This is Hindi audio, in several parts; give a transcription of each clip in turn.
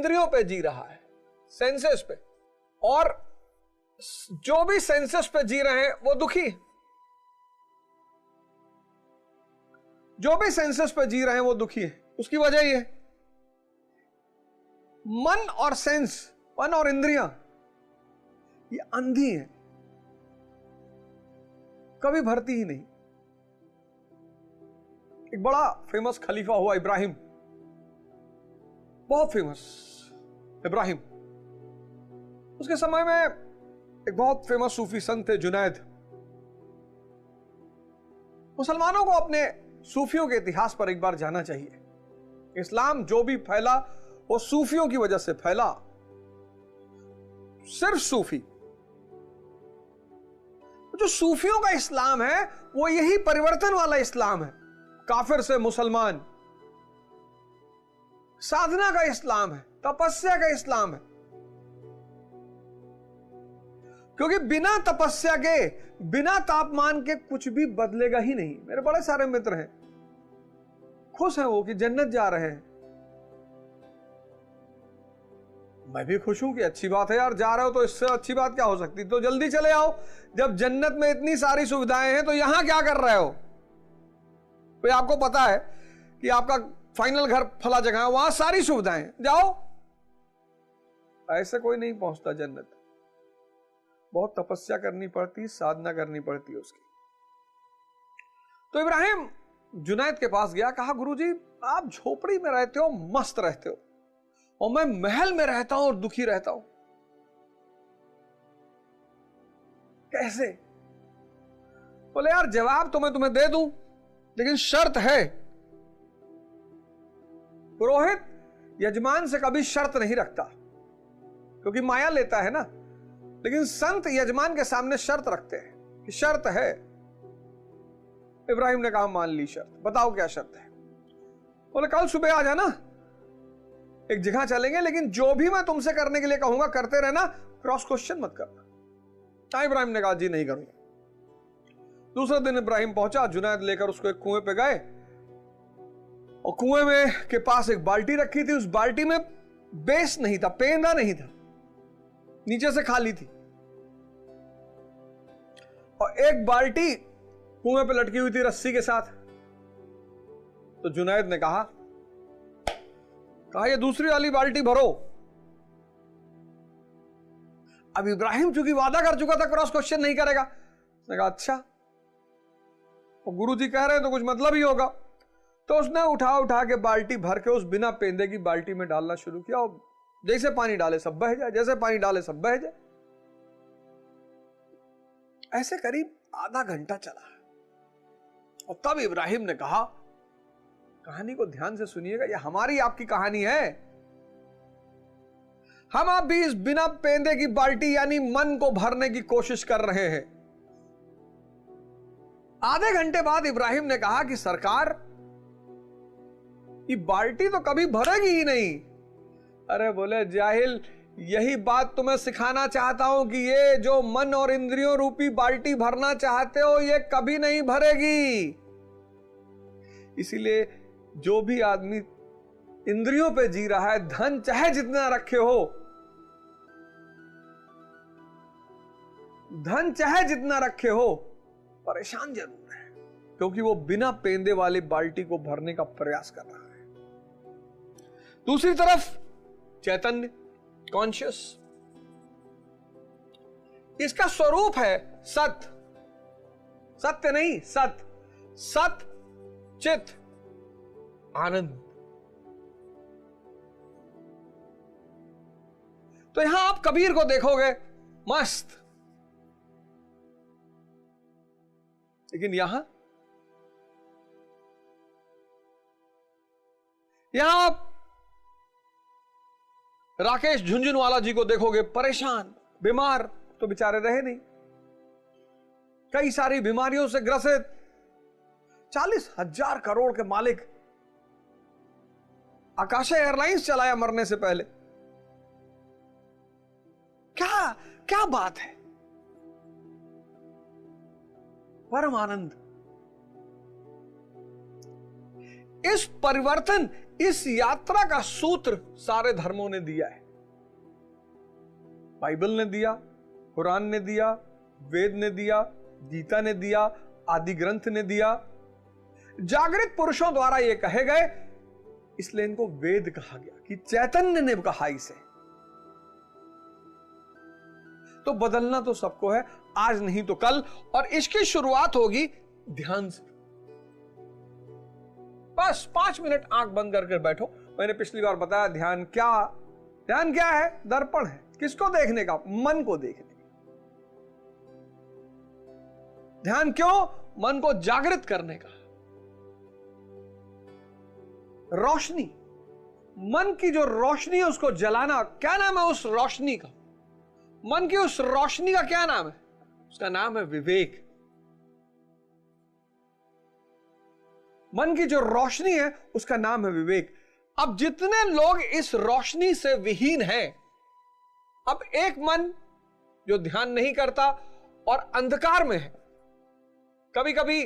इंद्रियों पे जी रहा है, सेंसेस पे, और जो भी सेंसेस पे जी रहे हैं वो दुखी है। जो भी सेंसेस पे जी रहे हैं वो दुखी है। उसकी वजह ये मन और सेंस, मन और इंद्रियां, ये अंधी है, कभी भरती ही नहीं। एक बड़ा फेमस खलीफा हुआ इब्राहिम, बहुत फेमस इब्राहिम। उसके समय में एक बहुत फेमस सूफी संत थे जुनैद। मुसलमानों को अपने सूफियों के इतिहास पर एक बार जाना चाहिए। इस्लाम जो भी फैला वो सूफियों की वजह से फैला। सिर्फ सूफी, जो सूफियों का इस्लाम है वो यही परिवर्तन वाला इस्लाम है। काफिर से मुसलमान, साधना का इस्लाम है, तपस्या का इस्लाम है। क्योंकि बिना तपस्या के, बिना तापमान के कुछ भी बदलेगा ही नहीं। मेरे बड़े सारे मित्र हैं, खुश हैं वो कि जन्नत जा रहे हैं। मैं भी खुश हूं कि अच्छी बात है यार, जा रहे हो तो इससे अच्छी बात क्या हो सकती। तो जल्दी चले आओ, जब जन्नत में इतनी सारी सुविधाएं हैं तो यहां क्या कर रहे हो। तो आपको पता है कि आपका फाइनल घर फला जगह है, वहां सारी सुविधाएं, जाओ। ऐसे कोई नहीं पहुंचता जन्नत, बहुत तपस्या करनी पड़ती, साधना करनी पड़ती है उसकी। तो इब्राहिम जुनैद के पास गया, कहा गुरुजी आप झोपड़ी में रहते हो, मस्त रहते हो, और मैं महल में रहता हूं और दुखी रहता हूं, कैसे। बोले यार जवाब तो मैं तुम्हें दे दूं, लेकिन शर्त है। पुरोहित यजमान से कभी शर्त नहीं रखता, क्योंकि माया लेता है ना, लेकिन संत यजमान के सामने शर्त रखते हैं कि शर्त है। इब्राहिम ने कहा मान ली शर्त, बताओ क्या शर्त है। बोले कल सुबह आ जाना, एक जगह चलेंगे, लेकिन जो भी मैं तुमसे करने के लिए कहूंगा करते रहना, क्रॉस क्वेश्चन मत करना। इब्राहिम ने कहा जी नहीं करूंगा। दूसरे दिन इब्राहिम पहुंचा, जुनैद लेकर उसको एक कुएं पे गए, और कुएं में के पास एक बाल्टी रखी थी। उस बाल्टी में बेस नहीं था, पेंदा नहीं था, नीचे से खाली थी, और एक बाल्टी कुएं पे लटकी हुई थी रस्सी के साथ। तो जुनैद ने कहा ये दूसरी वाली बाल्टी भरो। अब इब्राहिम चूंकि वादा कर चुका था क्रॉस क्वेश्चन नहीं करेगा, उसने कहा अच्छा, और गुरुजी कह रहे हैं तो कुछ मतलब ही होगा। तो उसने उठा के बाल्टी भर के उस बिना पेंदे की बाल्टी में डालना शुरू किया, और जैसे पानी डाले सब बह जाए, जैसे पानी डाले सब बह जाए। ऐसे करीब आधा घंटा चला, और तब इब्राहिम ने कहा, कहानी को ध्यान से सुनिएगा, यह हमारी आपकी कहानी है। हम आप भी इस बिना पेंदे की बाल्टी यानी मन को भरने की कोशिश कर रहे हैं। आधे घंटे बाद इब्राहिम ने कहा कि सरकार ये बाल्टी तो कभी भरेगी ही नहीं। अरे बोले जाहिल, यही बात तुम्हें सिखाना चाहता हूं कि ये जो मन और इंद्रियों रूपी बाल्टी भरना चाहते हो ये कभी नहीं भरेगी। इसीलिए जो भी आदमी इंद्रियों पे जी रहा है, धन चाहे जितना रखे हो, धन चाहे जितना रखे हो, परेशान जरूर है, क्योंकि वो बिना पेंदे वाली बाल्टी को भरने का प्रयास कर रहा है। दूसरी तरफ चैतन्य, कॉन्शियस, इसका स्वरूप है सत, सत्य नहीं सत, सत चित आनंद। तो यहां आप कबीर को देखोगे मस्त, लेकिन यहां आप राकेश झुंझुनवाला जी को देखोगे परेशान, बीमार तो बेचारे रहे नहीं, कई सारी बीमारियों से ग्रसित, 40,000 करोड़ के मालिक, आकाशा एयरलाइंस चलाया मरने से पहले। क्या बात है, परम आनंद। इस परिवर्तन, इस यात्रा का सूत्र सारे धर्मों ने दिया है। बाइबल ने दिया, कुरान ने दिया, वेद ने दिया, गीता ने दिया, आदि ग्रंथ ने दिया, जागृत पुरुषों द्वारा ये कहे गए, इसलिए इनको वेद कहा गया कि चैतन्य ने कहा इसे। तो बदलना तो सबको है, आज नहीं तो कल, और इसकी शुरुआत होगी ध्यान से। बस 5 मिनट आंख बंद करके बैठो। मैंने पिछली बार बताया ध्यान क्या है? दर्पण है। किसको देखने का? मन को देखने का। ध्यान क्यों? मन को जागृत करने का। रोशनी, मन की जो रोशनी है उसको जलाना। क्या नाम है उस रोशनी का? मन की उस रोशनी का क्या नाम है? उसका नाम है विवेक। मन की जो रोशनी है उसका नाम है विवेक। अब जितने लोग इस रोशनी से विहीन हैं, अब एक मन जो ध्यान नहीं करता और अंधकार में है कभी कभी,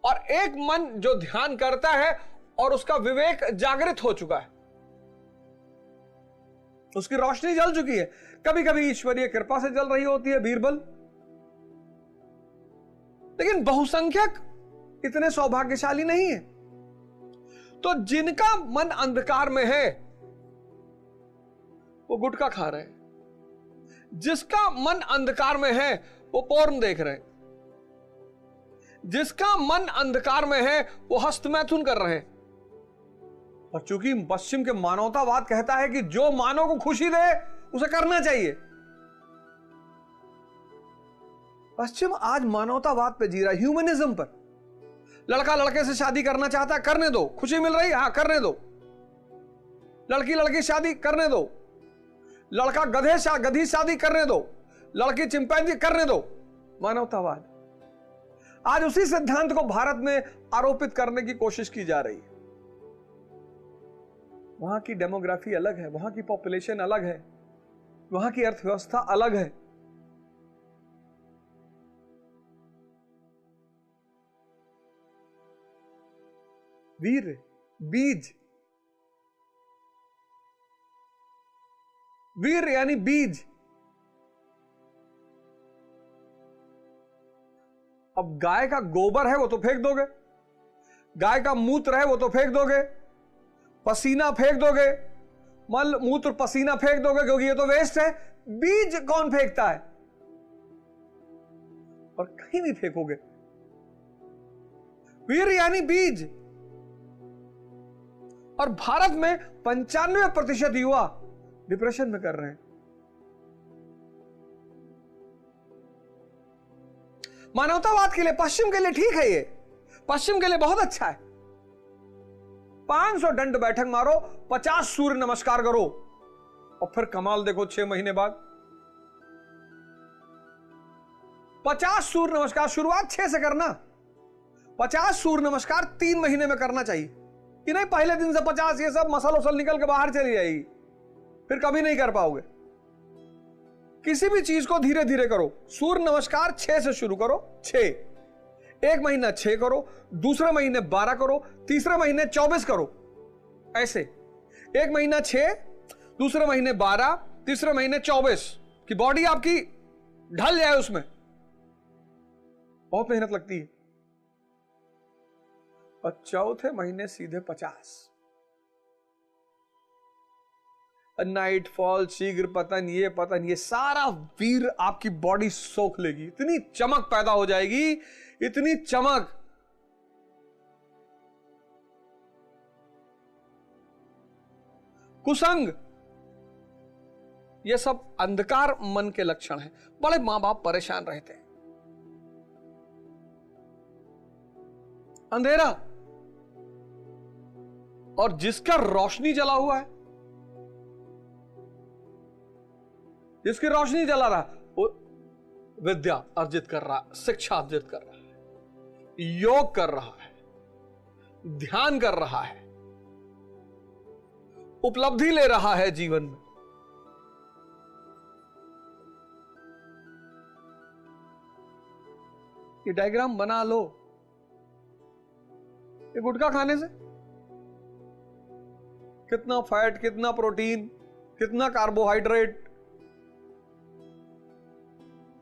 और एक मन जो ध्यान करता है और उसका विवेक जागृत हो चुका है, उसकी रोशनी जल चुकी है। कभी कभी ईश्वरीय कृपा से जल रही होती है, बीरबल। लेकिन बहुसंख्यक इतने सौभाग्यशाली नहीं है। तो जिनका मन अंधकार में है वो गुटखा खा रहे हैं। जिसका मन अंधकार में है वो पोर्न देख रहे हैं। जिसका मन अंधकार में है वो हस्तमैथुन कर रहे हैं। और चूंकि पश्चिम के मानवतावाद कहता है कि जो मानव को खुशी दे उसे करना चाहिए, पश्चिम आज मानवतावाद पे जी रहा है, ह्यूमनिज्म पर। लड़का लड़के से शादी करना चाहता है, करने दो। खुशी मिल रही है, हाँ करने दो। लड़की लड़की शादी करने दो। लड़का गधी शादी करने दो। लड़की चिंपैंजी करने दो। मानवतावाद आज उसी सिद्धांत को भारत में आरोपित करने की कोशिश की जा रही है। वहां की डेमोग्राफी अलग है, वहां की पॉपुलेशन अलग है, वहां की अर्थव्यवस्था अलग है। वीर, बीज, वीर यानी बीज। अब गाय का गोबर है वो तो फेंक दोगे, गाय का मूत्र है वो तो फेंक दोगे, पसीना फेंक दोगे, मल मूत्र पसीना फेंक दोगे क्योंकि ये तो वेस्ट है। बीज कौन फेंकता है? और कहीं नहीं फेंकोगे। वीर यानी बीज। और भारत में 95% युवा डिप्रेशन में कर रहे हैं। मानवतावाद के लिए, पश्चिम के लिए ठीक है, ये पश्चिम के लिए बहुत अच्छा है। 500 दंड बैठक मारो, 50 सूर्य नमस्कार करो, और फिर कमाल देखो 6 महीने बाद 50 सूर्य नमस्कार। शुरुआत 6 से करना। 50 सूर्य नमस्कार 3 महीने में करना चाहिए कि नहीं पहले दिन से 50, ये सब मसल उसल निकल के बाहर चली जाएगी, फिर कभी नहीं कर पाओगे। किसी भी चीज को धीरे धीरे करो। सूर्य नमस्कार 6 से शुरू करो। 6, एक महीना 6 करो, दूसरे महीने 12 करो, तीसरे महीने 24 करो। ऐसे एक महीना 6, दूसरे महीने 12, तीसरे महीने 24 की बॉडी आपकी ढल जाए उसमें। बहुत मेहनत लगती है। और चौथे महीने सीधे 50। नाइट फॉल, शीघ्र पतन, ये पतन, ये सारा वीर आपकी बॉडी सोख लेगी। इतनी चमक पैदा हो जाएगी, इतनी चमक। कुसंग, ये सब अंधकार मन के लक्षण हैं। बड़े मां बाप परेशान रहते हैं। अंधेरा, और जिसका रोशनी जला हुआ है, जिसकी रोशनी जला रहा, वो विद्या अर्जित कर रहा, शिक्षा अर्जित कर रहा है, योग कर रहा है, ध्यान कर रहा है, उपलब्धि ले रहा है जीवन में। ये डायग्राम बना लो। ये गुटखा खाने से कितना फैट, कितना प्रोटीन, कितना कार्बोहाइड्रेट,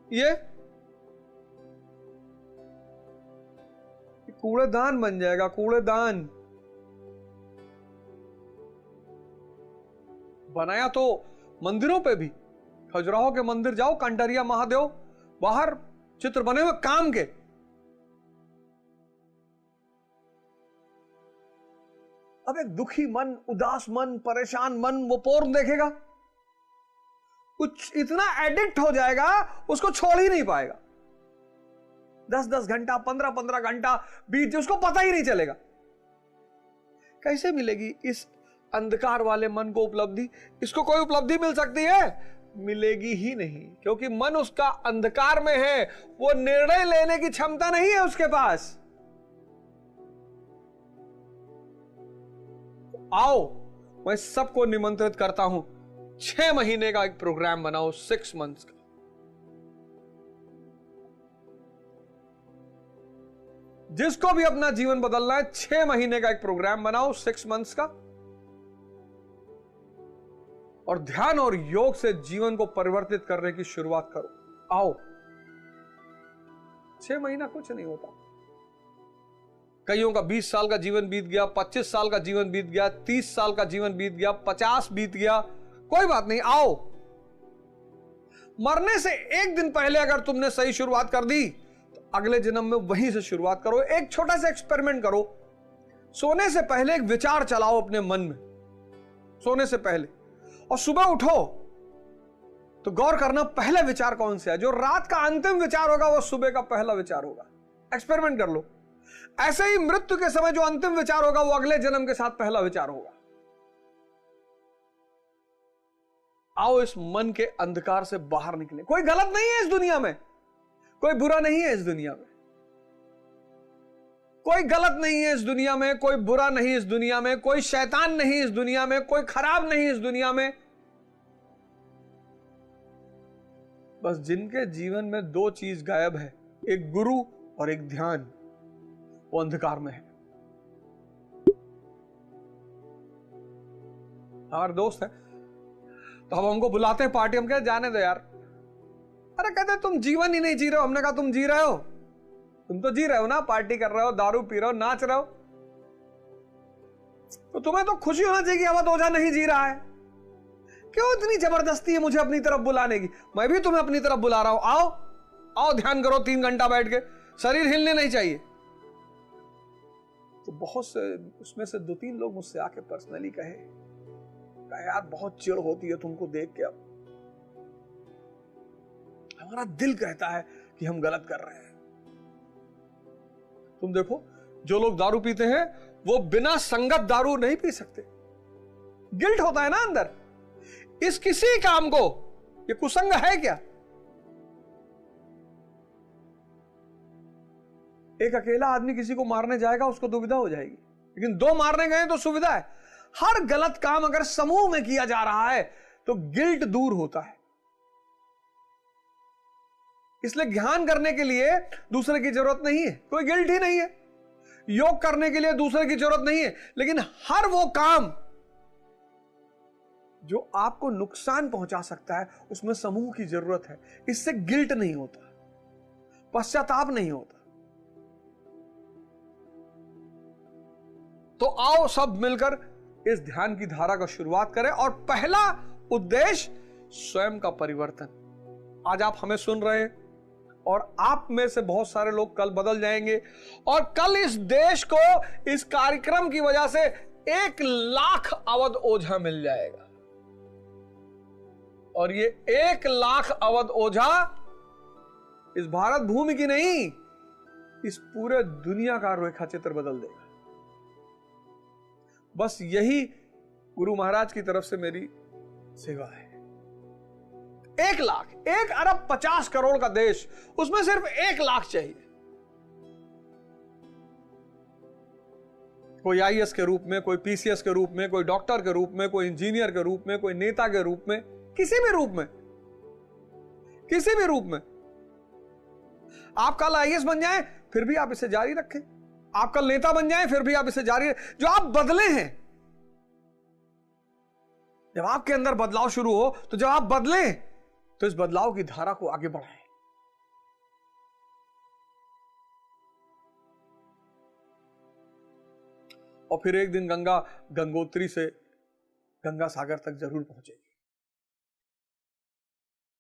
ये कूड़ेदान बन जाएगा, कूड़ेदान। बनाया तो मंदिरों पे भी, खजुराहो के मंदिर जाओ, कंटरिया महादेव, बाहर चित्र बने हुए काम के। अब एक दुखी मन, उदास मन, परेशान मन वो पोर्न देखेगा, कुछ इतना एडिक्ट हो जाएगा उसको छोड़ ही नहीं पाएगा। 10-10 घंटा, 15-15 घंटा बीत जाए उसको पता ही नहीं चलेगा। कैसे मिलेगी इस अंधकार वाले मन को उपलब्धि? इसको कोई उपलब्धि मिल सकती है? मिलेगी ही नहीं, क्योंकि मन उसका अंधकार में है, वो निर्णय लेने की क्षमता नहीं है उसके पास। आओ, मैं सबको निमंत्रित करता हूं, 6 महीने का एक प्रोग्राम बनाओ, 6 मंथ्स का। जिसको भी अपना जीवन बदलना है, 6 महीने का एक प्रोग्राम बनाओ, 6 मंथ्स का, और ध्यान और योग से जीवन को परिवर्तित करने की शुरुआत करो। आओ, 6 महीना कुछ नहीं होता। कईयों का 20 साल का जीवन बीत गया, 25 साल का जीवन बीत गया, 30 साल का जीवन बीत गया, 50 बीत गया, कोई बात नहीं। आओ, मरने से एक दिन पहले अगर तुमने सही शुरुआत कर दी तो अगले जन्म में वहीं से शुरुआत करो। एक छोटा सा एक्सपेरिमेंट करो। सोने से पहले एक विचार चलाओ अपने मन में, सोने से पहले, और सुबह उठो तो गौर करना पहला विचार कौन सा है। जो रात का अंतिम विचार होगा वो सुबह का पहला विचार होगा। एक्सपेरिमेंट कर लो। ऐसे ही मृत्यु के समय जो अंतिम विचार होगा वो अगले जन्म के साथ पहला विचार होगा। आओ, इस मन के अंधकार से बाहर निकले। कोई गलत नहीं है इस दुनिया में, कोई बुरा नहीं है इस दुनिया में, कोई गलत नहीं है इस दुनिया में, कोई बुरा नहीं इस दुनिया में, कोई शैतान नहीं इस दुनिया में, कोई खराब नहीं इस दुनिया में। बस जिनके जीवन में 2 चीज गायब है, एक गुरु और एक ध्यान, वो अंधकार में है। हमारे दोस्त है तो अब हमको बुलाते हैं पार्टी, हम कहते जाने दो यार। अरे कहते तुम जीवन ही नहीं जी रहे हो। हमने कहा तुम जी रहे हो, तुम तो जी रहे हो ना, पार्टी कर रहे हो, दारू पी रहे हो, नाच रहे हो, तो तुम्हें तो खुशी होना चाहिए कि अवध ओझा नहीं जी रहा है। क्यों इतनी जबरदस्ती है मुझे अपनी तरफ बुलाने की? मैं भी तुम्हें अपनी तरफ बुला रहा हूं। आओ आओ, ध्यान करो 3 घंटा बैठ के, शरीर हिलने नहीं चाहिए। तो बहुत से उसमें से 2-3 लोग मुझसे आके पर्सनली कहे यार बहुत चिढ़ होती है तुमको देख के। अब हमारा दिल कहता है कि हम गलत कर रहे हैं। तुम देखो, जो लोग दारू पीते हैं वो बिना संगत दारू नहीं पी सकते। गिल्ट होता है ना अंदर। इस किसी काम को, ये कुसंग है क्या? एक अकेला आदमी किसी को मारने जाएगा उसको दुविधा हो जाएगी, लेकिन 2 मारने गए तो सुविधा है। हर गलत काम अगर समूह में किया जा रहा है तो गिल्ट दूर होता है। इसलिए ध्यान करने के लिए दूसरे की जरूरत नहीं है, कोई गिल्ट ही नहीं है। योग करने के लिए दूसरे की जरूरत नहीं है, लेकिन हर वो काम जो आपको नुकसान पहुंचा सकता है उसमें समूह की जरूरत है। इससे गिल्ट नहीं होता, पश्चाताप नहीं होता। तो आओ सब मिलकर इस ध्यान की धारा का शुरुआत करें। और पहला उद्देश्य स्वयं का परिवर्तन। आज आप हमें सुन रहे हैं और आप में से बहुत सारे लोग कल बदल जाएंगे, और कल इस देश को इस कार्यक्रम की वजह से 1 लाख अवध ओझा मिल जाएगा। और ये 1 लाख अवध ओझा इस भारत भूमि की नहीं, इस पूरे दुनिया का रेखा चित्र बदल देगा। बस यही गुरु महाराज की तरफ से मेरी सेवा है। 1 लाख, 1 अरब 50 करोड़ का देश, उसमें सिर्फ 1 लाख चाहिए। कोई आईएएस के रूप में, कोई पीसीएस के रूप में, कोई डॉक्टर के रूप में, कोई इंजीनियर के रूप में, कोई नेता के रूप में, किसी भी रूप में, किसी भी रूप में। आप कल आईएएस बन जाएं फिर भी आप इसे जारी रखें, आप कल नेता बन जाएं फिर भी आप इसे जारी रखें। जो आप बदले हैं, जब आपके अंदर बदलाव शुरू हो, तो जब आप बदलें तो इस बदलाव की धारा को आगे बढ़ाएं। और फिर एक दिन गंगा गंगोत्री से गंगा सागर तक जरूर पहुंचेगी।